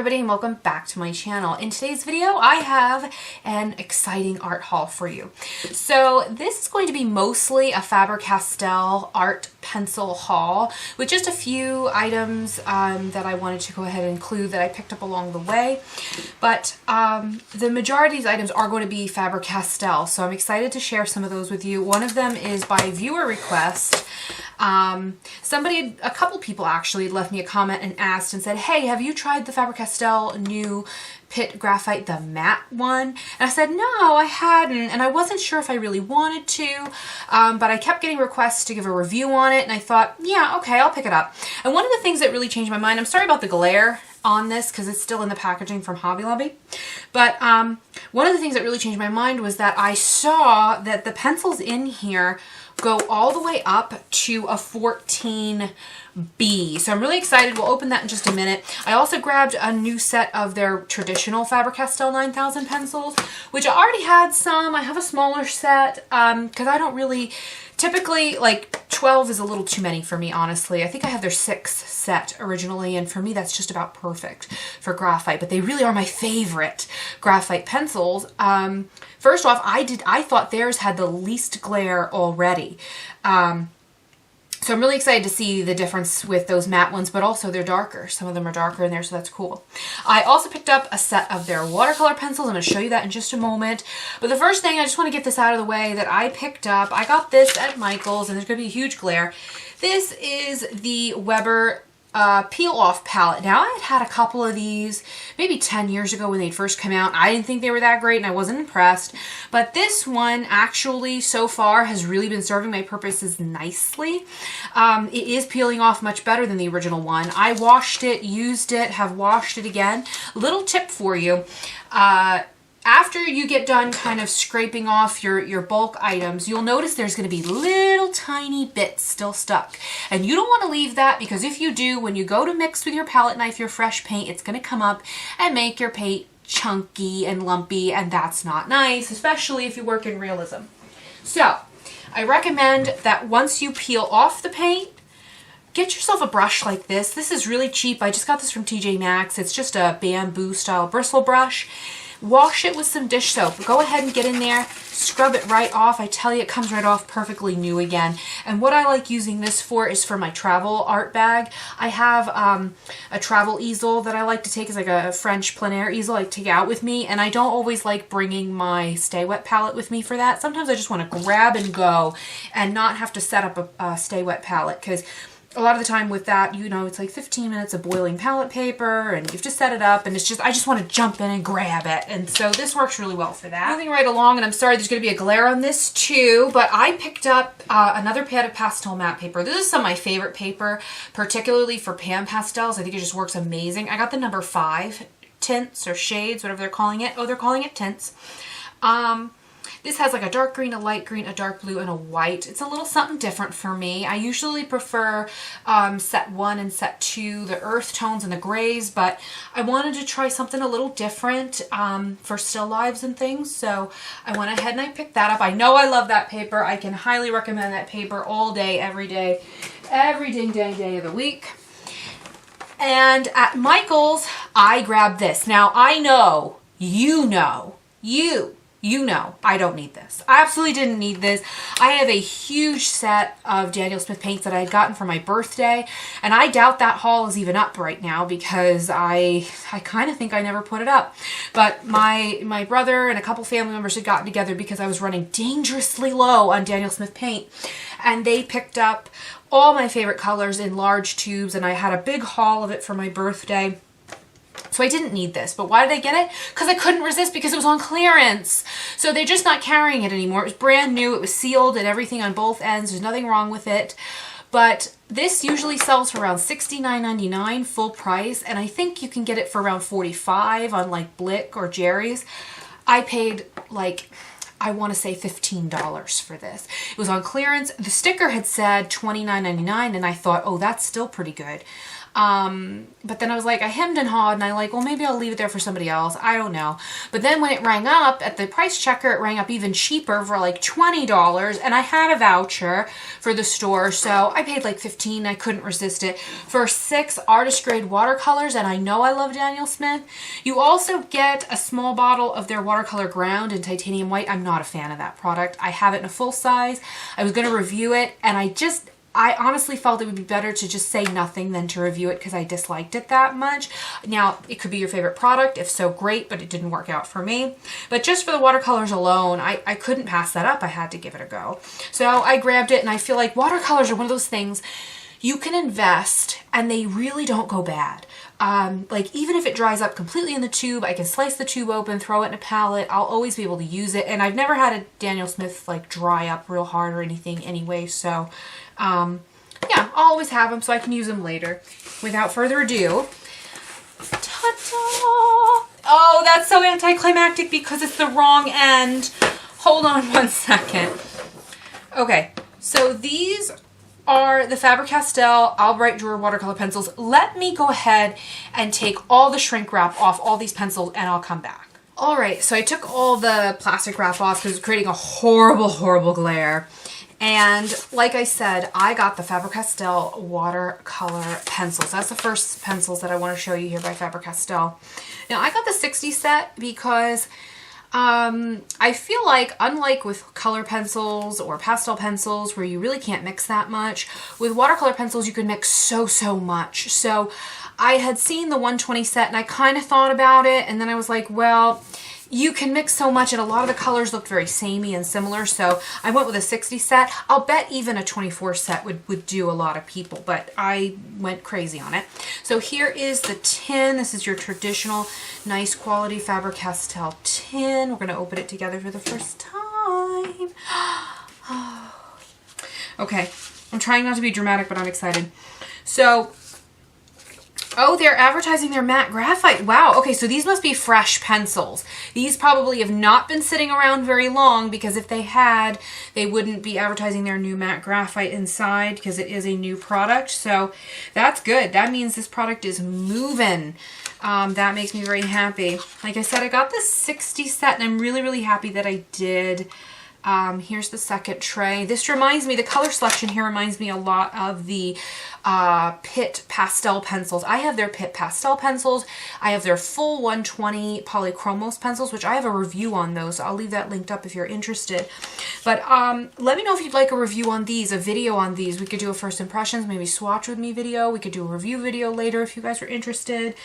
everybody and welcome back to my channel. In today's video I have an exciting art haul for you. So this is going to be mostly a Faber Castell art pencil haul with just a few items that I wanted to go ahead and include that I picked up along the way. But the majority of these items are going to be Faber Castell, so I'm excited to share some of those with you. One of them is by viewer request. A couple people actually left me a comment and asked and said, hey, have you tried the Faber Castell new Pitt Graphite, the matte one? And I said, no, I hadn't, and I wasn't sure if I really wanted to, but I kept getting requests to give a review on it, and I thought, yeah, okay, I'll pick it up. And one of the things that really changed my mind, I'm sorry about the glare on this because it's still in the packaging from Hobby Lobby, but one of the things that really changed my mind was that I saw that the pencils in here go all the way up to a 14B. So I'm really excited. We'll open that in just a minute. I also grabbed a new set of their traditional Faber-Castell 9000 pencils, which I already had some. I have a smaller set because I don't really, typically like 12 is a little too many for me, honestly. I think I have their 6 set originally, and for me that's just about perfect for graphite, but they really are my favorite graphite pencils. First off, I thought theirs had the least glare already. So I'm really excited to see the difference with those matte ones, but also they're darker. Some of them are darker in there, so that's cool. I also picked up a set of their watercolor pencils. I'm going to show you that in just a moment. But the first thing, I just want to get this out of the way that I picked up. I got this at Michael's, and there's going to be a huge glare. This is the Weber peel off palette. Now I had a couple of these maybe 10 years ago when they first came out. I didn't think they were that great and I wasn't impressed, but this one actually so far has really been serving my purposes nicely. It is peeling off much better than the original one. I washed it, used it, have washed it again. Little tip for you. After you get done kind of scraping off your bulk items, you'll notice there's going to be little tiny bits still stuck. And you don't want to leave that, because if you do, when you go to mix with your palette knife your fresh paint, it's going to come up and make your paint chunky and lumpy, and that's not nice, especially if you work in realism. So I recommend that once you peel off the paint, get yourself a brush like this. This is really cheap. I just got this from TJ Maxx. It's just a bamboo style bristle brush. Wash it with some dish soap. Go ahead and get in there, scrub it right off. I tell you, it comes right off perfectly new again. And what I like using this for is for my travel art bag. I have a travel easel that I like to take as like a French plein air easel I take out with me, and I don't always like bringing my Stay Wet palette with me for that. Sometimes I just want to grab and go and not have to set up a Stay Wet palette, because a lot of the time with that, you know, it's like 15 minutes of boiling palette paper and you have to set it up, and it's just, I just want to jump in and grab it. And so this works really well for that. Moving right along, and I'm sorry there's going to be a glare on this too, but I picked up another pad of pastel matte paper. This is some of my favorite paper, particularly for pan pastels. I think it just works amazing. I got the number 5 tints or shades, whatever they're calling it. Oh, they're calling it tints. This has like a dark green, a light green, a dark blue, and a white. It's a little something different for me. I usually prefer set 1 and set 2, the earth tones and the grays, but I wanted to try something a little different for still lives and things, so I went ahead and I picked that up. I know I love that paper. I can highly recommend that paper all day, every ding dang day of the week. And at Michael's, I grabbed this. Now, I know, you know, I don't need this. I absolutely didn't need this. I have a huge set of Daniel Smith paints that I had gotten for my birthday, and I doubt that haul is even up right now because I kind of think I never put it up. But my brother and a couple family members had gotten together because I was running dangerously low on Daniel Smith paint, and they picked up all my favorite colors in large tubes, and I had a big haul of it for my birthday. So I didn't need this, but why did I get it? Because I couldn't resist, because it was on clearance. So they're just not carrying it anymore. It was brand new, it was sealed and everything on both ends. There's nothing wrong with it. But this usually sells for around $69.99 full price, and I think you can get it for around $45 on like Blick or Jerry's. I paid like, I want to say $15 for this. It was on clearance. The sticker had said $29.99, and I thought, oh, that's still pretty good. But then I was like, I hemmed and hawed, and I like, well, maybe I'll leave it there for somebody else. I don't know. But then when it rang up at the price checker, it rang up even cheaper for like $20, and I had a voucher for the store, so I paid like $15. I couldn't resist it for 6 artist grade watercolors, and I know I love Daniel Smith. You also get a small bottle of their watercolor ground in titanium white. I'm not a fan of that product. I have it in a full size. I was going to review it, and I honestly felt it would be better to just say nothing than to review it because I disliked it that much. Now, it could be your favorite product. If so, great, but it didn't work out for me. But just for the watercolors alone, I couldn't pass that up. I had to give it a go. So I grabbed it, and I feel like watercolors are one of those things you can invest and they really don't go bad. Like even if it dries up completely in the tube, I can slice the tube open, throw it in a palette. I'll always be able to use it. And I've never had a Daniel Smith like dry up real hard or anything anyway. So yeah, I'll always have them so I can use them later. Without further ado, ta-da! Oh, that's so anticlimactic because it's the wrong end. Hold on one second. Okay, so these are the Faber-Castell Albright Drawer watercolor pencils. Let me go ahead and take all the shrink wrap off all these pencils and I'll come back. All right, so I took all the plastic wrap off because it's creating a horrible, horrible glare. And like I said, I got the Faber-Castell watercolor pencils. That's the first pencils that I want to show you here by Faber-Castell. Now, I got the 60 set because I feel like, unlike with color pencils or pastel pencils where you really can't mix that much, with watercolor pencils you can mix so much. So I had seen the 120 set and I kind of thought about it, and then I was like, well, you can mix so much and a lot of the colors looked very samey and similar, so I went with a 60 set. I'll bet even a 24 set would do a lot of people, but I went crazy on it. So here is the tin. This is your traditional nice quality Faber-Castell tin. We're going to open it together for the first time. Okay, I'm trying not to be dramatic, but I'm excited. So, oh, they're advertising their matte graphite. Wow. Okay, so these must be fresh pencils. These probably have not been sitting around very long because if they had, they wouldn't be advertising their new matte graphite inside because it is a new product. So that's good. That means this product is moving. That makes me very happy. Like I said, I got this 60 set and I'm really, really happy that I did. Here's the second tray. This reminds me, the color selection here reminds me a lot of the Pitt pastel pencils. I have their Pitt pastel pencils. I have their full 120 Polychromos pencils, which I have a review on those. I'll leave that linked up if you're interested. But let me know if you'd like a review on these, a video on these. We could do a first impressions, maybe swatch with me video. We could do a review video later if you guys are interested.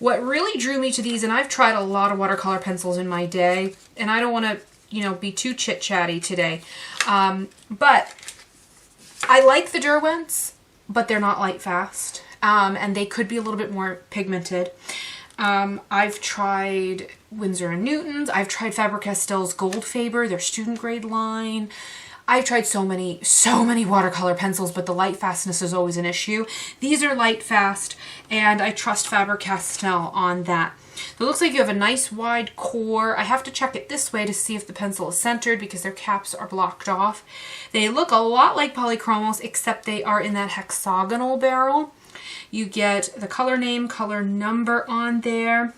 What really drew me to these, and I've tried a lot of watercolor pencils in my day, and I don't want to, you know, be too chit-chatty today, but I like the Derwents, but they're not light fast, and they could be a little bit more pigmented. I've tried Winsor & Newton's, I've tried Faber-Castell's Gold Faber, their student grade line. I've tried so many watercolor pencils, but the light fastness is always an issue. These are light fast, and I trust Faber-Castell on that. So it looks like you have a nice wide core. I have to check it this way to see if the pencil is centered because their caps are blocked off. They look a lot like Polychromos, except they are in that hexagonal barrel. You get the color name, color number on there,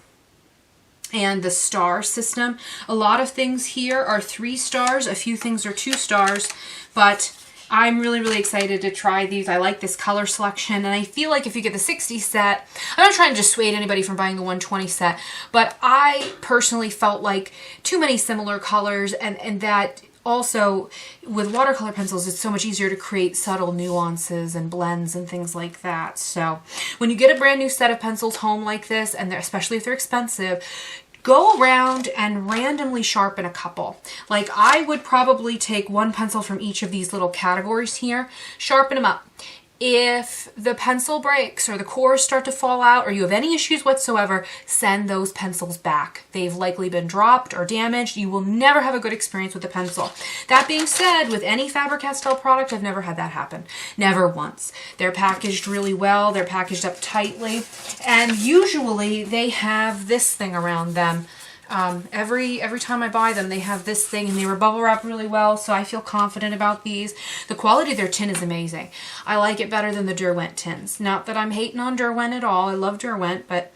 and the star system. A lot of things here are 3 stars, a few things are 2 stars, but I'm really, really excited to try these. I like this color selection, and I feel like if you get the 60 set, I'm not trying to dissuade anybody from buying the 120 set, but I personally felt like too many similar colors, and that also with watercolor pencils, it's so much easier to create subtle nuances and blends and things like that. So when you get a brand new set of pencils home like this, and especially if they're expensive, go around and randomly sharpen a couple. Like I would probably take 1 pencil from each of these little categories here, sharpen them up. If the pencil breaks or the cores start to fall out or you have any issues whatsoever, send those pencils back. They've likely been dropped or damaged. You will never have a good experience with the pencil. That being said, with any Faber-Castell product, I've never had that happen. Never once. They're packaged really well. They're packaged up tightly. And usually they have this thing around them. Every time I buy them, they have this thing, and they were bubble wrapped really well, so I feel confident about these. The quality of their tin is amazing. I like it better than the Derwent tins. Not that I'm hating on Derwent at all. I love Derwent, but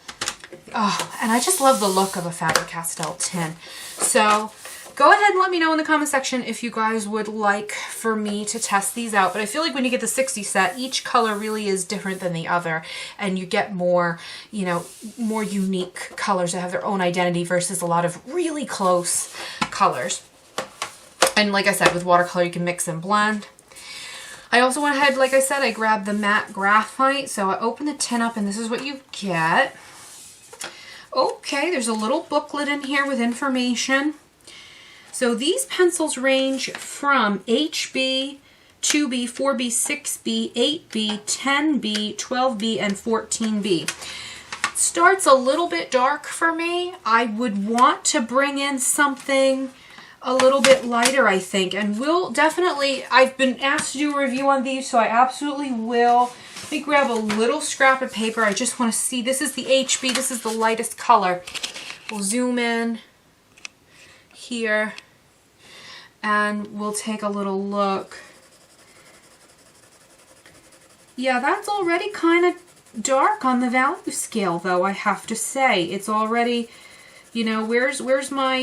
oh, and I just love the look of a Faber-Castell tin. So go ahead and let me know in the comment section if you guys would like for me to test these out. But I feel like when you get the 60 set, each color really is different than the other, and you get more, you know, more unique colors that have their own identity versus a lot of really close colors. And like I said, with watercolor, you can mix and blend. I also went ahead, like I said, I grabbed the matte graphite. So I opened the tin up, and this is what you get. Okay, there's a little booklet in here with information. So these pencils range from HB, 2B, 4B, 6B, 8B, 10B, 12B, and 14B. Starts a little bit dark for me. I would want to bring in something a little bit lighter, I think. And we'll definitely, I've been asked to do a review on these, so I absolutely will. Let me grab a little scrap of paper. I just want to see. This is the HB. This is the lightest color. We'll zoom in here, and we'll take a little look. Yeah, that's already kind of dark on the value scale, though, I have to say. It's already, you know, where's my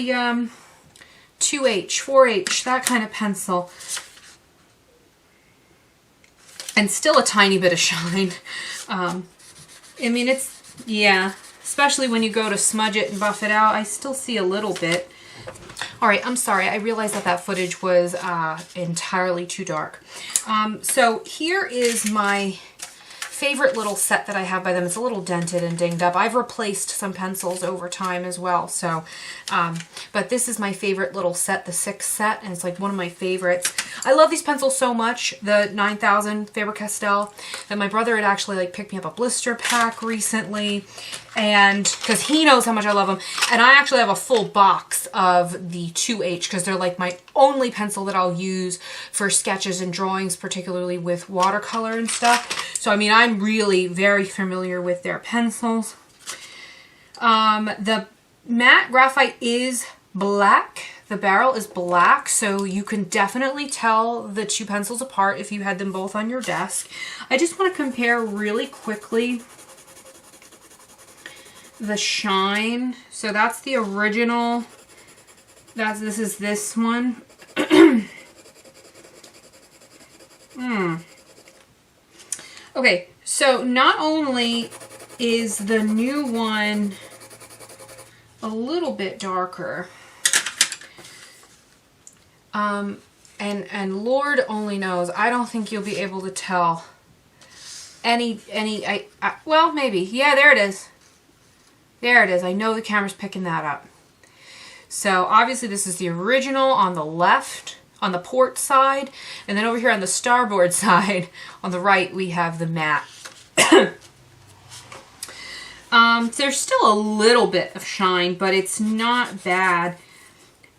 2H, 4H, that kind of pencil. And still a tiny bit of shine. I mean, it's, yeah, especially when you go to smudge it and buff it out, I still see a little bit. All right, I'm sorry. I realized that that footage was entirely too dark. So here is my favorite little set that I have by them. It's a little dented and dinged up. I've replaced some pencils over time as well. So, but this is my favorite little set, the 6 set, and it's like one of my favorites. I love these pencils so much, the 9000 Faber-Castell, that my brother had actually like picked me up a blister pack recently, and because he knows how much I love them. And I actually have a full box of the 2H because they're like my only pencil that I'll use for sketches and drawings, particularly with watercolor and stuff. So I mean, I'm really very familiar with their pencils. The matte graphite is black. The barrel is black, so you can definitely tell the two pencils apart if you had them both on your desk. I just want to compare really quickly the shine. So that's the original. This is this one. Okay, so not only is the new one a little bit darker, and Lord only knows, I don't think you'll be able to tell well, maybe. Yeah, there it is. There it is. I know the camera's picking that up. So obviously this is the original on the left, on the port side, and then over here on the starboard side, on the right, we have the matte. There's still a little bit of shine, but it's not bad.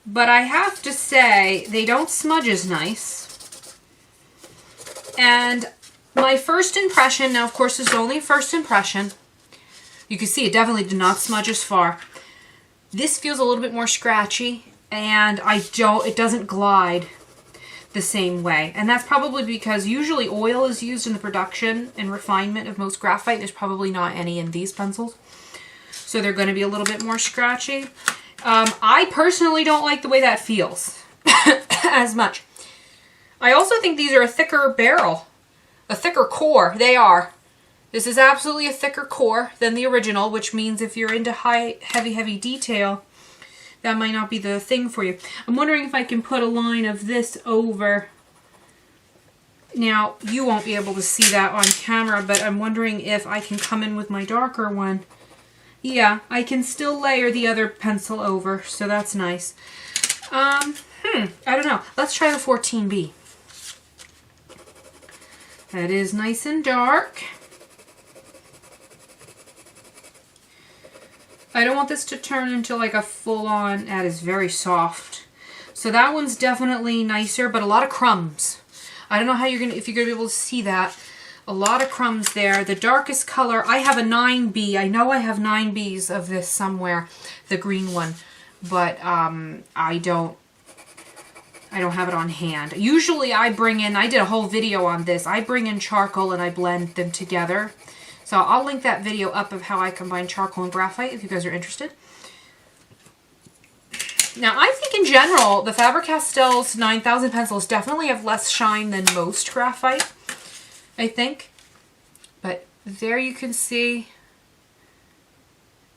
But I have to say, they don't smudge as nice. And my first impression, now of course this is only first impression, you can see it definitely did not smudge as far. This feels a little bit more scratchy, and it doesn't glide the same way. And that's probably because usually oil is used in the production and refinement of most graphite. There's probably not any in these pencils. So they're going to be a little bit more scratchy. I personally don't like the way that feels as much. I also think these are a thicker barrel, a thicker core. They are. This is absolutely a thicker core than the original, which means if you're into heavy detail, that might not be the thing for you. I'm wondering if I can put a line of this over. Now, you won't be able to see that on camera, but I'm wondering if I can come in with my darker one. Yeah, I can still layer the other pencil over, so that's nice. I don't know. Let's try the 14B. That is nice and dark. I don't want this to turn into like a full-on, that is very soft. So that one's definitely nicer, but a lot of crumbs. I don't know how if you're gonna be able to see that. A lot of crumbs there. The darkest color, I have a 9B. I know I have 9Bs of this somewhere, the green one. but I don't have it on hand. Usually I did a whole video on this. I bring in charcoal and I blend them together. So I'll link that video up of how I combine charcoal and graphite if you guys are interested. Now, I think in general, the Faber-Castell's 9000 pencils definitely have less shine than most graphite, I think. But there you can see.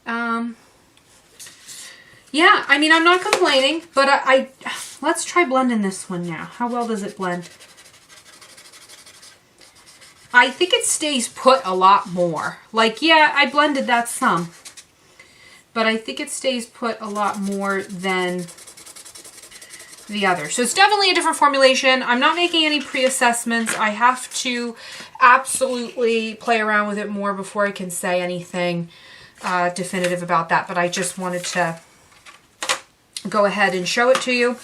Yeah, I mean, I'm not complaining, but let's try blending this one now. How well does it blend? I think it stays put a lot more. Like, yeah, I blended that some. But I think it stays put a lot more than the other. So it's definitely a different formulation. I'm not making any pre-assessments. I have to absolutely play around with it more before I can say anything definitive about that. But I just wanted to go ahead and show it to you.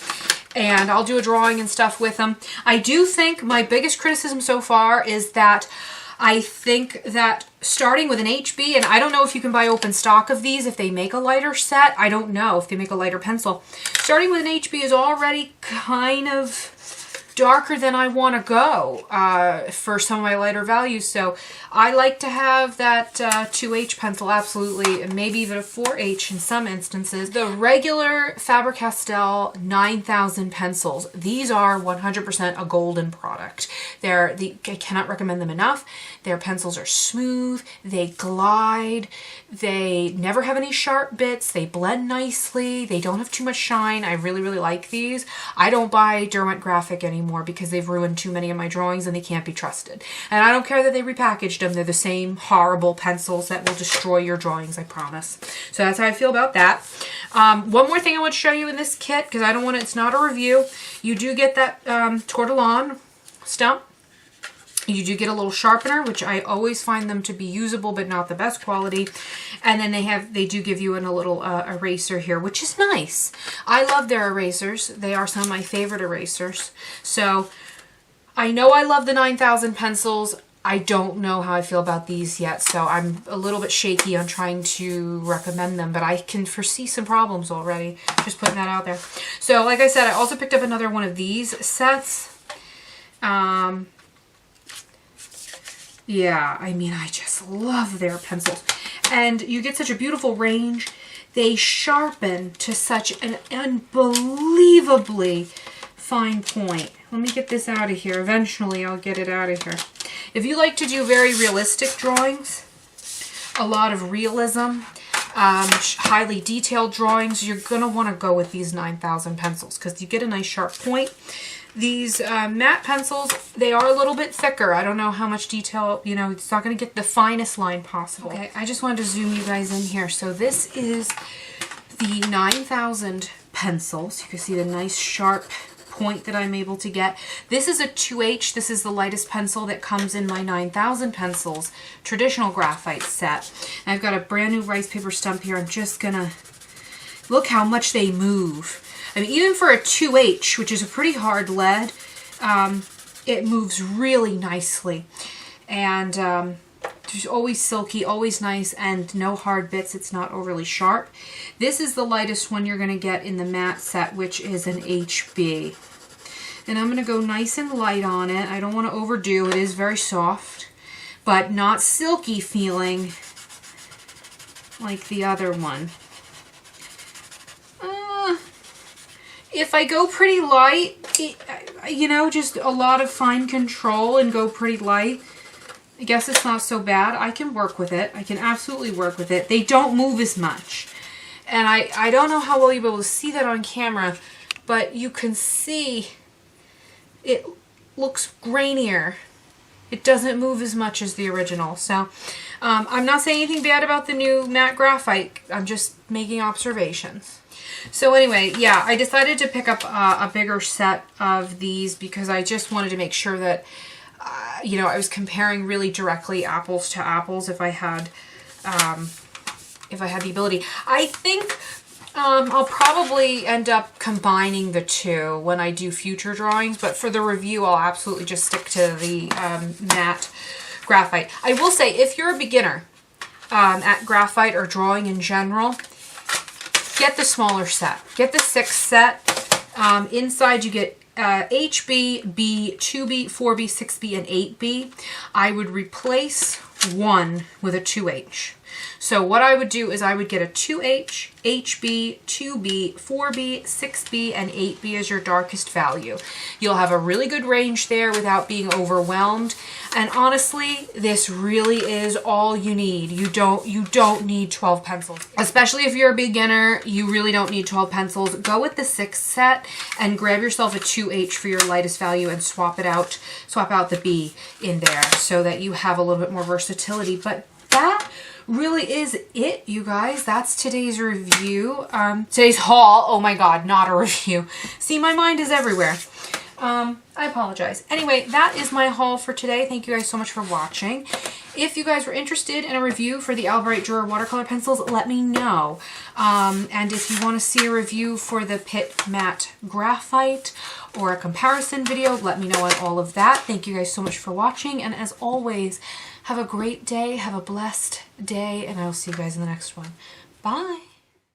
And I'll do a drawing and stuff with them. I do think my biggest criticism so far is that I think that starting with an HB, and I don't know if you can buy open stock of these, if they make a lighter set. I don't know if they make a lighter pencil. Starting with an HB is already kind of darker than I want to go for some of my lighter values. So I like to have that 2H pencil, absolutely, and maybe even a 4H in some instances. The regular Faber-Castell 9000 pencils, these are 100% a golden product. I cannot recommend them enough. Their pencils are smooth, they glide, they never have any sharp bits, they blend nicely, they don't have too much shine. I really, really like these. I don't buy Derwent Graphic anymore because they've ruined too many of my drawings and they can't be trusted. And I don't care that they repackaged them. They're the same horrible pencils that will destroy your drawings, I promise. So that's how I feel about that. One more thing I want to show you in this kit, because I don't want to, it's not a review. You do get that tortillon stump. You do get a little sharpener, which I always find them to be usable, but not the best quality. And then they do give you a little eraser here, which is nice. I love their erasers. They are some of my favorite erasers. So I know I love the 9000 pencils. I don't know how I feel about these yet, so I'm a little bit shaky on trying to recommend them, but I can foresee some problems already. Just putting that out there. So like I said, I also picked up another one of these sets. Yeah, I mean, I just love their pencils. And you get such a beautiful range. They sharpen to such an unbelievably fine point. Let me get this out of here. Eventually, I'll get it out of here. If you like to do very realistic drawings, a lot of realism, highly detailed drawings, you're going to want to go with these 9000 pencils because you get a nice sharp point. These matte pencils, they are a little bit thicker. I don't know how much detail, you know, it's not going to get the finest line possible. Okay, I just wanted to zoom you guys in here. So this is the 9000 pencils. You can see the nice sharp point that I'm able to get. This is a 2H. This is the lightest pencil that comes in my 9000 pencils traditional graphite set. And I've got a brand new rice paper stump here. I'm just going to look how much they move. I mean, even for a 2H, which is a pretty hard lead, it moves really nicely. And it's always silky, always nice, and no hard bits. It's not overly sharp. This is the lightest one you're going to get in the matte set, which is an HB. And I'm going to go nice and light on it. I don't want to overdo. It is very soft, but not silky feeling like the other one. If I go pretty light, you know, just a lot of fine control and go pretty light, I guess it's not so bad. I can work with it. I can absolutely work with it. They don't move as much. And I don't know how well you'll be able to see that on camera, but you can see it looks grainier. It doesn't move as much as the original. So I'm not saying anything bad about the new matte graphite. I'm just making observations. So anyway, yeah, I decided to pick up a bigger set of these because I just wanted to make sure that, you know, I was comparing really directly apples to apples if I had the ability. I think I'll probably end up combining the two when I do future drawings, but for the review, I'll absolutely just stick to the matte graphite. I will say, if you're a beginner at graphite or drawing in general, get the smaller set. Get the 6 set. Inside you get HB, B, 2B, 4B, 6B, and 8B. I would replace 1 with a 2H. So what I would do is I would get a 2H, HB, 2B, 4B, 6B, and 8B as your darkest value. You'll have a really good range there without being overwhelmed. And honestly, this really is all you need. You don't need 12 pencils. Especially if you're a beginner, you really don't need 12 pencils. Go with the 6 set and grab yourself a 2H for your lightest value and swap out the B in there so that you have a little bit more versatility. But that really is it, you guys. That's today's review. Today's haul. Oh my God, not a review. See, my mind is everywhere. I apologize. Anyway, that is my haul for today. Thank you guys so much for watching. If you guys were interested in a review for the Albright Drawer watercolor pencils, let me know. And if you want to see a review for the Pitt Matte Graphite or a comparison video, let me know on all of that. Thank you guys so much for watching. And as always, have a great day. Have a blessed day. And I will see you guys in the next one. Bye.